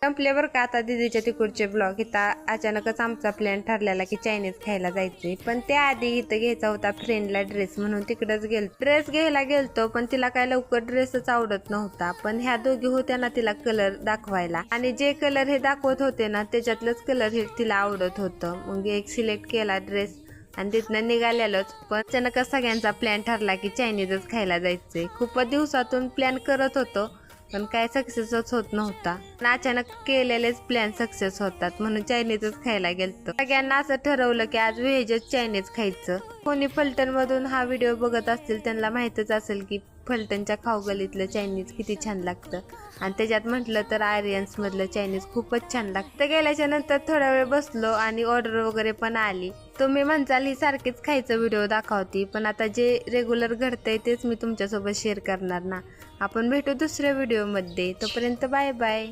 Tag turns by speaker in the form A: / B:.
A: संपले बरं का आता दीदीच्या तिकडचे ब्लॉग. इथं अचानकच आमचा प्लॅन ठरलेला की चायनीज खायला जायचंय, पण त्याआधी इथं घ्यायचा होता फ्रेंडला ड्रेस म्हणून तिकडच गेलो. ड्रेस घ्यायला गेलतो पण तिला काय लवकर ड्रेसच आवडत नव्हता. पण ह्या दोघी होत्या ना तिला कलर दाखवायला, आणि जे कलर हे दाखवत होते ना त्याच्यातलंच कलर हे तिला आवडत होतं. मग एक सिलेक्ट केला ड्रेस आणि तिथनं निघालेलोच. पण अचानक सगळ्यांचा प्लॅन ठरला की चायनीजच खायला जायचंय. खूपच दिवसातून प्लॅन करत होतो पण काय सक्सेसच होत नव्हता. पण अचानक केलेलेच प्लॅन सक्सेस होतात म्हणून चायनीजच खायला गेलतो. सगळ्यांना असं ठरवलं की आज व्हेजच चायनीज खायचं. कोणी फलटण मधून हा व्हिडिओ बघत असतील त्यांना माहितच असेल की फलटणच्या खाऊगलीतलं चायनीज किती छान लागतं, आणि त्याच्यात म्हटलं तर आर्यन्स मधलं चायनीज खूपच छान लागतं. गेल्याच्या नंतर थोडा वेळ बसलो आणि ऑर्डर वगैरे पण आली. तुम्ही म्हणताल ही सारखीच खायचं व्हिडिओ दाखवती, पण आता जे रेग्युलर घडतंय तेच मी तुमच्यासोबत शेअर करणार ना. आपण भेटू दुसऱ्या व्हिडिओमध्ये, तोपर्यंत बाय बाय.